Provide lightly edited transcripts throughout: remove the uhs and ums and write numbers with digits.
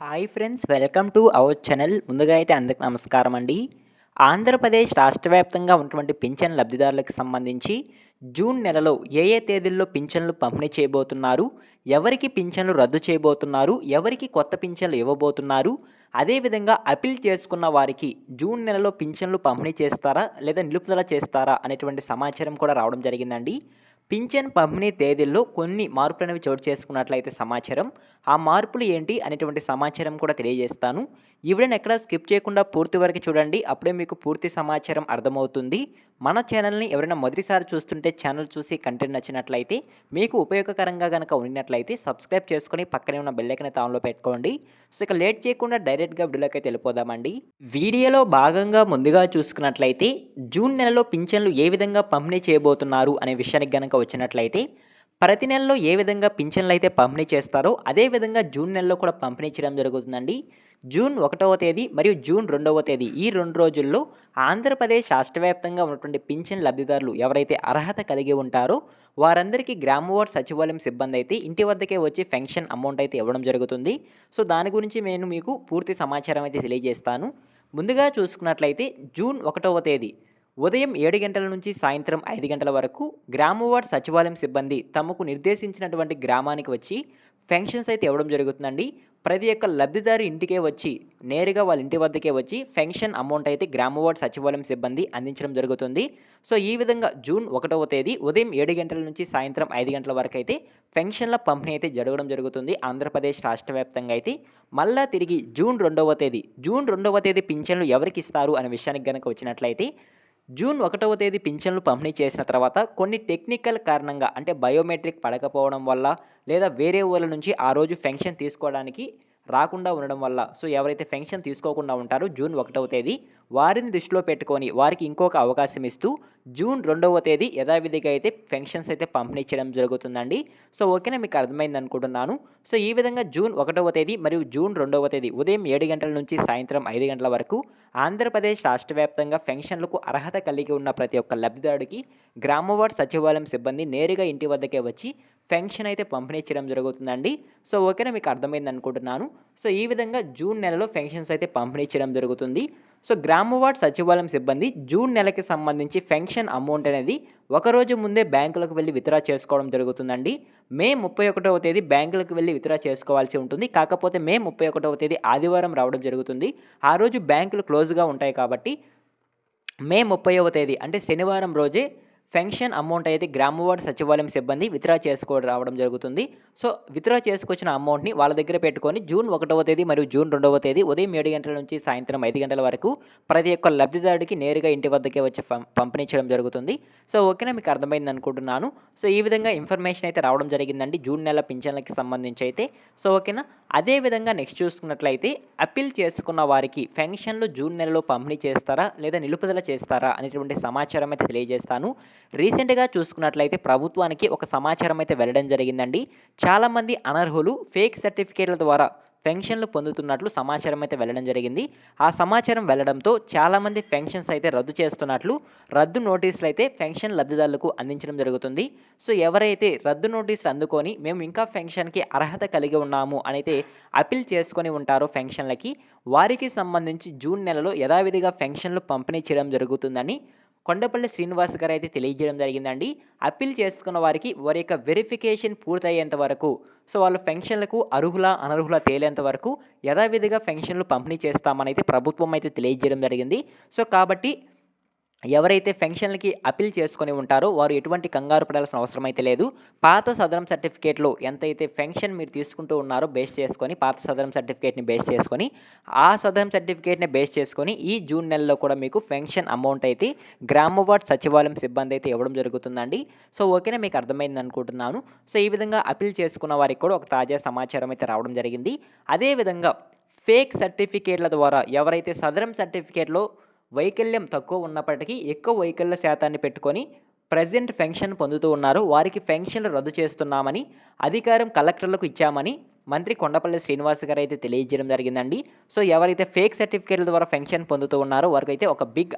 Hi friends, welcome to our channel. ముందుగా అయితే అందరికి నమస్కారం అండి. ఆంధ్రప్రదేశ్ రాష్ట్ర వ్యాప్తంగా ఉన్నటువంటి పింఛన్ లబ్ధిదారులకు సంబంధించి జూన్ నెలలో ఏ ఏ తేదీల్లో పింఛన్లు పంపిణీ చేయబోతున్నారు, ఎవరికి పింఛన్లు రద్దు చేయబోతున్నారు, ఎవరికి కొత్త పింఛన్లు ఇవ్వబోతున్నారు, అదేవిధంగా అప్పీల్ చేసుకున్న వారికి జూన్ నెలలో పింఛన్లు పంపిణీ చేస్తారా లేదా నిలుపుదల చేస్తారా అనేటువంటి సమాచారం కూడా రావడం జరిగిందండి. పింఛన్ పంపిణీ తేదీల్లో కొన్ని మార్పులనేవి చోటు చేసుకున్నట్లయితే సమాచారం, ఆ మార్పులు ఏంటి అనేటువంటి సమాచారం కూడా తెలియజేస్తాను. ఈ వీడియోని ఎక్కడా స్కిప్ చేయకుండా పూర్తి వరకు చూడండి, అప్పుడే మీకు పూర్తి సమాచారం అర్థమవుతుంది. మన ఛానల్ని ఎవరైనా మొదటిసారి చూస్తుంటే ఛానల్ చూసి కంటెంట్ నచ్చినట్లయితే, మీకు ఉపయోగకరంగా కనుక ఉన్నట్లయితే సబ్స్క్రైబ్ చేసుకొని పక్కనే ఉన్న బెల్ ఐకాన్ ఆన్లో పెట్టుకోండి. సో ఇక లేట్ చేయకుండా డైరెక్ట్గా వీడియోలోకి అయితే వెళ్ళిపోదామండి. వీడియోలో భాగంగా ముందుగా చూసుకున్నట్లయితే జూన్ నెలలో పింఛన్లు ఏ విధంగా పంపిణీ చేయబోతున్నారు అనే విషయానికి గనక వచ్చినట్లయితే, ప్రతి నెలలో ఏ విధంగా పింఛన్లు అయితే పంపిణీ చేస్తారో అదే విధంగా జూన్ నెలలో కూడా పంపిణీ చేయడం జరుగుతుందండి. జూన్ 1వ తేదీ మరియు జూన్ 2వ తేదీ ఈ 2 రోజుల్లో ఆంధ్రప్రదేశ్ రాష్ట్ర వ్యాప్తంగా ఉన్నటువంటి పింఛన్ లబ్ధిదారులు ఎవరైతే అర్హత కలిగి ఉంటారో వారందరికీ గ్రామ వార్డ్ సచివాలయం సిబ్బంది అయితే ఇంటి వద్దకే వచ్చి పెన్షన్ అమౌంట్ అయితే ఇవ్వడం జరుగుతుంది. సో దాని గురించి నేను మీకు పూర్తి సమాచారం అయితే తెలియజేస్తాను. ముందుగా చూసుకున్నట్లయితే జూన్ 1వ తేదీ ఉదయం 7 గంటల నుంచి సాయంత్రం 5 గంటల వరకు గ్రామ వార్డ్ సచివాలయం సిబ్బంది తమకు నిర్దేశించినటువంటి గ్రామానికి వచ్చి పెన్షన్స్ అయితే ఇవ్వడం జరుగుతుందండి. ప్రతి ఒక్క లబ్ధిదారు ఇంటికే వచ్చి నేరుగా వాళ్ళ ఇంటి వద్దకే వచ్చి పెన్షన్ అమౌంట్ అయితే గ్రామ వార్డ్ సచివాలయం సిబ్బంది అందించడం జరుగుతుంది. సో ఈ విధంగా జూన్ 1వ తేదీ ఉదయం 7 గంటల నుంచి సాయంత్రం 5 గంటల వరకు అయితే పెన్షన్ల పంపిణీ అయితే జరగడం జరుగుతుంది ఆంధ్రప్రదేశ్ రాష్ట్ర వ్యాప్తంగా అయితే. మళ్ళా తిరిగి జూన్ 2వ తేదీ పింఛన్లు ఎవరికి ఇస్తారు అనే విషయానికి కనుక వచ్చినట్లయితే, జూన్ 1వ తేదీ పింఛన్లు పంపిణీ చేసిన తర్వాత కొన్ని టెక్నికల్ కారణంగా, అంటే బయోమెట్రిక్ పడకపోవడం వల్ల లేదా వేరే ఊళ్ళ నుంచి ఆ రోజు పెన్షన్ తీసుకోవడానికి రాకుండా ఉండడం వల్ల, సో ఎవరైతే పెన్షన్ తీసుకోకుండా ఉంటారో జూన్ 1వ తేదీ వారిని దృష్టిలో పెట్టుకొని వారికి ఇంకొక అవకాశం ఇస్తూ జూన్ 2వ తేదీ యథావిధిగా అయితే పెన్షన్స్ అయితే పంపిణీ చేయడం జరుగుతుందండి. సో ఓకేనా, మీకు అర్థమైంది అనుకుంటున్నాను. సో ఈ విధంగా జూన్ 1వ తేదీ మరియు జూన్ 2వ తేదీ ఉదయం 7 గంటల నుంచి సాయంత్రం 5 గంటల వరకు ఆంధ్రప్రదేశ్ రాష్ట్ర వ్యాప్తంగా పెన్షన్లకు అర్హత కలిగి ఉన్న ప్రతి ఒక్క లబ్ధిదారుడికి గ్రామ వార్డ్ సచివాలయం సిబ్బంది నేరుగా ఇంటి వద్దకే వచ్చి పెన్షన్ అయితే పంపిణీ చేయడం జరుగుతుందండి. సో ఓకేనా, మీకు అర్థమైంది అనుకుంటున్నాను. సో ఈ విధంగా జూన్ నెలలో పెన్షన్స్ అయితే పంపిణీ చేయడం జరుగుతుంది. సో గ్రామ వార్డ్ సచివాలయం సిబ్బంది జూన్ నెలకి సంబంధించి పెన్షన్ అమౌంట్ అనేది ఒకరోజు ముందే బ్యాంకులకు వెళ్ళి విత్డ్రా చేసుకోవడం జరుగుతుందండి. మే 31వ తేదీ బ్యాంకులకు వెళ్ళి విత్డ్రా చేసుకోవాల్సి ఉంటుంది. కాకపోతే మే 31వ తేదీ ఆదివారం రావడం జరుగుతుంది. ఆ రోజు బ్యాంకులు క్లోజ్గా ఉంటాయి కాబట్టి మే 30వ తేదీ అంటే శనివారం రోజే పెన్షన్ అమౌంట్ అయితే గ్రామ వార్డ్ సచివాలయం సిబ్బంది విత్డ్రా చేసుకోవడం రావడం జరుగుతుంది. సో విత్డ్రా చేసుకొచ్చిన అమౌంట్ని వాళ్ళ దగ్గర పెట్టుకొని జూన్ 1వ తేదీ మరియు జూన్ 2వ తేదీ ఉదయం 7 గంటల నుంచి సాయంత్రం 5 గంటల వరకు ప్రతి ఒక్క లబ్ధిదారుడికి నేరుగా ఇంటి వద్దకే వచ్చి పంపిణీ చేయడం జరుగుతుంది. సో ఓకేనా, మీకు అర్థమైంది అనుకుంటున్నాను. సో ఈ విధంగా ఇన్ఫర్మేషన్ అయితే రావడం జరిగిందండి జూన్ నెల పింఛన్లకి సంబంధించి అయితే. సో ఓకేనా, అదేవిధంగా నెక్స్ట్ చూసుకున్నట్లయితే అప్పీల్ చేసుకున్న వారికి పెన్షన్లు జూన్ నెలలో పంపిణీ చేస్తారా లేదా నిలుపుదల చేస్తారా అనేటువంటి సమాచారం అయితే తెలియజేస్తాను. రీసెంట్గా చూసుకున్నట్లయితే ప్రభుత్వానికి ఒక సమాచారం అయితే వెళ్ళడం జరిగిందండి. చాలామంది అనర్హులు ఫేక్ సర్టిఫికేట్ల ద్వారా పెన్షన్లు పొందుతున్నట్లు సమాచారం అయితే వెళ్ళడం జరిగింది. ఆ సమాచారం వెళ్ళడంతో చాలామంది పెన్షన్స్ అయితే రద్దు చేస్తున్నట్లు రద్దు నోటీసులు అయితే పెన్షన్ లబ్ధిదారులకు అందించడం జరుగుతుంది. సో ఎవరైతే రద్దు నోటీసులు అందుకొని మేము ఇంకా పెన్షన్కి అర్హత కలిగి ఉన్నాము అని అయితే అప్పీల్ చేసుకొని ఉంటారో పెన్షన్లకి, వారికి సంబంధించి జూన్ నెలలో యథావిధిగా పెన్షన్లు పంపిణీ చేయడం జరుగుతుందని కొండపల్లి శ్రీనివాస్ గారు అయితే తెలియజేయడం జరిగిందండి. అప్పీల్ చేసుకున్న వారికి వారి యొక్క వెరిఫికేషన్ పూర్తయ్యేంత వరకు, సో వాళ్ళ పెన్షన్లకు అర్హుల అనర్హుల తేలేంత వరకు యథావిధిగా పెన్షన్లు పంపిణీ చేస్తామని అయితే ప్రభుత్వం అయితే తెలియజేయడం జరిగింది. సో కాబట్టి ఎవరైతే పెన్షన్లకి అప్పీల్ చేసుకొని ఉంటారో వారు ఎటువంటి కంగారు పడాల్సిన అవసరం అయితే లేదు. పాత సదరం సర్టిఫికేట్లో ఎంతైతే పెన్షన్ మీరు తీసుకుంటూ ఉన్నారో బేస్ చేసుకొని, పాత సదరం సర్టిఫికేట్ని బేస్ చేసుకొని, ఆ సదరం సర్టిఫికేట్ని బేస్ చేసుకొని ఈ జూన్ నెలలో కూడా మీకు పెన్షన్ అమౌంట్ అయితే గ్రామ వార్డ్ సచివాలయం సిబ్బంది అయితే ఇవ్వడం జరుగుతుందండి. సో ఓకేనా, మీకు అర్థమైంది అనుకుంటున్నాను. సో ఈ విధంగా అప్పీల్ చేసుకున్న వారికి కూడా ఒక తాజా సమాచారం అయితే రావడం జరిగింది. అదేవిధంగా ఫేక్ సర్టిఫికేట్ల ద్వారా ఎవరైతే సదరం సర్టిఫికేట్లో వైకల్యం తక్కువ ఉన్నప్పటికీ ఎక్కువ వైకల్య శాతాన్ని పెట్టుకొని ప్రెజెంట్ పెన్షన్ పొందుతూ ఉన్నారు, వారికి పెన్షన్లు రద్దు చేస్తున్నామని అధికారం కలెక్టర్లకు ఇచ్చామని మంత్రి కొండపల్లి శ్రీనివాస్ గారు అయితే తెలియజేయడం జరిగిందండి. సో ఎవరైతే ఫేక్ సర్టిఫికేట్ల ద్వారా పెన్షన్ పొందుతూ ఉన్నారో వారికైతే ఒక బిగ్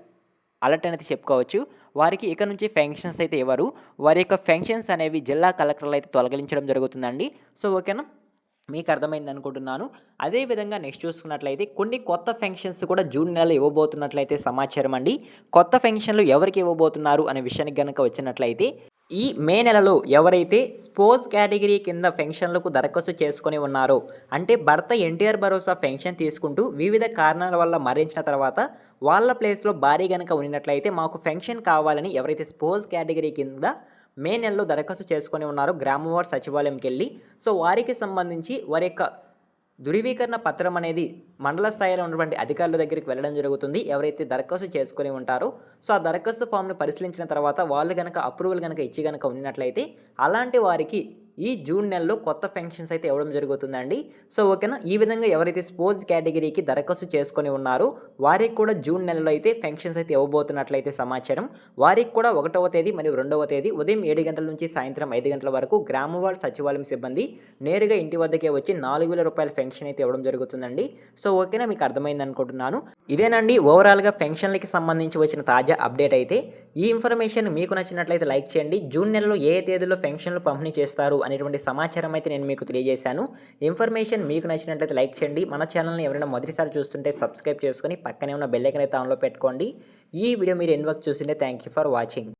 అలర్ట్ అనేది చెప్పుకోవచ్చు. వారికి ఇక నుంచి పెన్షన్స్ అయితే ఇవ్వరు. వారి యొక్క పెన్షన్స్ అనేవి జిల్లా కలెక్టర్లు అయితే తొలగించడం జరుగుతుందండి. సో ఓకేనా, మీకు అర్థమైంది అనుకుంటున్నాను. అదేవిధంగా నెక్స్ట్ చూసుకున్నట్లయితే కొన్ని కొత్త ఫంక్షన్స్ కూడా జూన్ నెలలో ఇవ్వబోతున్నట్లయితే సమాచారం అండి. కొత్త ఫంక్షన్‌లు ఎవరికి ఇవ్వబోతున్నారు అనే విషయానికి గనక వచ్చినట్లయితే, ఈ మే నెలలో ఎవరైతే స్పోర్ట్స్ కేటగిరీ కింద ఫంక్షన్‌లకు దరఖాస్తు చేసుకొని ఉన్నారో, అంటే భర్త ఎన్టీఆర్ భరోసా ఫంక్షన్ తీసుకుంటూ వివిధ కారణాల వల్ల మరణించిన తర్వాత వాళ్ళ ప్లేస్‌లో భార్య గనక ఉన్నట్లయితే మాకు ఫంక్షన్ కావాలని ఎవరైతే స్పోర్ట్స్ కేటగిరీ కింద మే నెలలో దరఖాస్తు చేసుకొని ఉన్నారో గ్రామ వార్డ్ సచివాలయంకెళ్ళి, సో వారికి సంబంధించి వారి యొక్క ధృవీకరణ పత్రం అనేది మండల స్థాయిలో ఉన్నటువంటి అధికారుల దగ్గరికి వెళ్ళడం జరుగుతుంది. ఎవరైతే దరఖాస్తు చేసుకొని ఉంటారో, సో ఆ దరఖాస్తు ఫామ్‌ని పరిశీలించిన తర్వాత వాళ్ళు గనక అప్రూవల్ గనక ఇచ్చి గనక ఉన్నట్లయితే, అలాంటి వారికి ఈ జూన్ నెలలో కొత్త ఫంక్షన్స్ అయితే ఇవ్వడం జరుగుతుందండి. సో ఓకేనా. ఈ విధంగా ఎవరైతే స్పోర్ట్స్ కేటగిరీకి దరఖాస్తు చేసుకొని ఉన్నారో వారికి కూడా జూన్ నెలలో అయితే ఫంక్షన్స్ అయితే ఇవ్వబోతున్నట్లయితే సమాచారం. వారికి కూడా 1వ తేదీ మరియు 2వ తేదీ ఉదయం 7 గంటల నుంచి సాయంత్రం 5 గంటల వరకు గ్రామ వార్డ్ సచివాలయం సిబ్బంది నేరుగా ఇంటి వద్దకే వచ్చి రూ. 4,000 ఫంక్షన్ అయితే ఇవ్వడం జరుగుతుందండి. సో ఓకేనా, మీకు అర్థమైంది అనుకుంటున్నాను. ఇదేనండి ఓవరాల్‌గా ఫంక్షన్‌లకి సంబంధించి వచ్చిన తాజా అప్డేట్ అయితే. ఈ ఇన్ఫర్మేషన్ మీకు నచ్చినట్లయితే లైక్ చేయండి. జూన్ నెలలో ఏ తేదీలో ఫంక్షన్‌లు పంపిణీ చేస్తారు అనేటువంటి సమాచారం అయితే నేను మీకు తెలియజేశాను. ఇన్ఫర్మేషన్ మీకు నచ్చినట్లయితే లైక్ చేయండి. మన ఛానల్‌ని ఎవరైనా మొదటిసారి చూస్తుంటే సబ్స్క్రైబ్ చేసుకొని పక్కనే ఉన్న బెల్ ఐకాన్ అయితే ఆన్‌లో పెట్టుకోండి. ఈ వీడియో మీరు ఎండ్ వరకు చూసింటే థ్యాంక్ యూ ఫర్ వాచింగ్.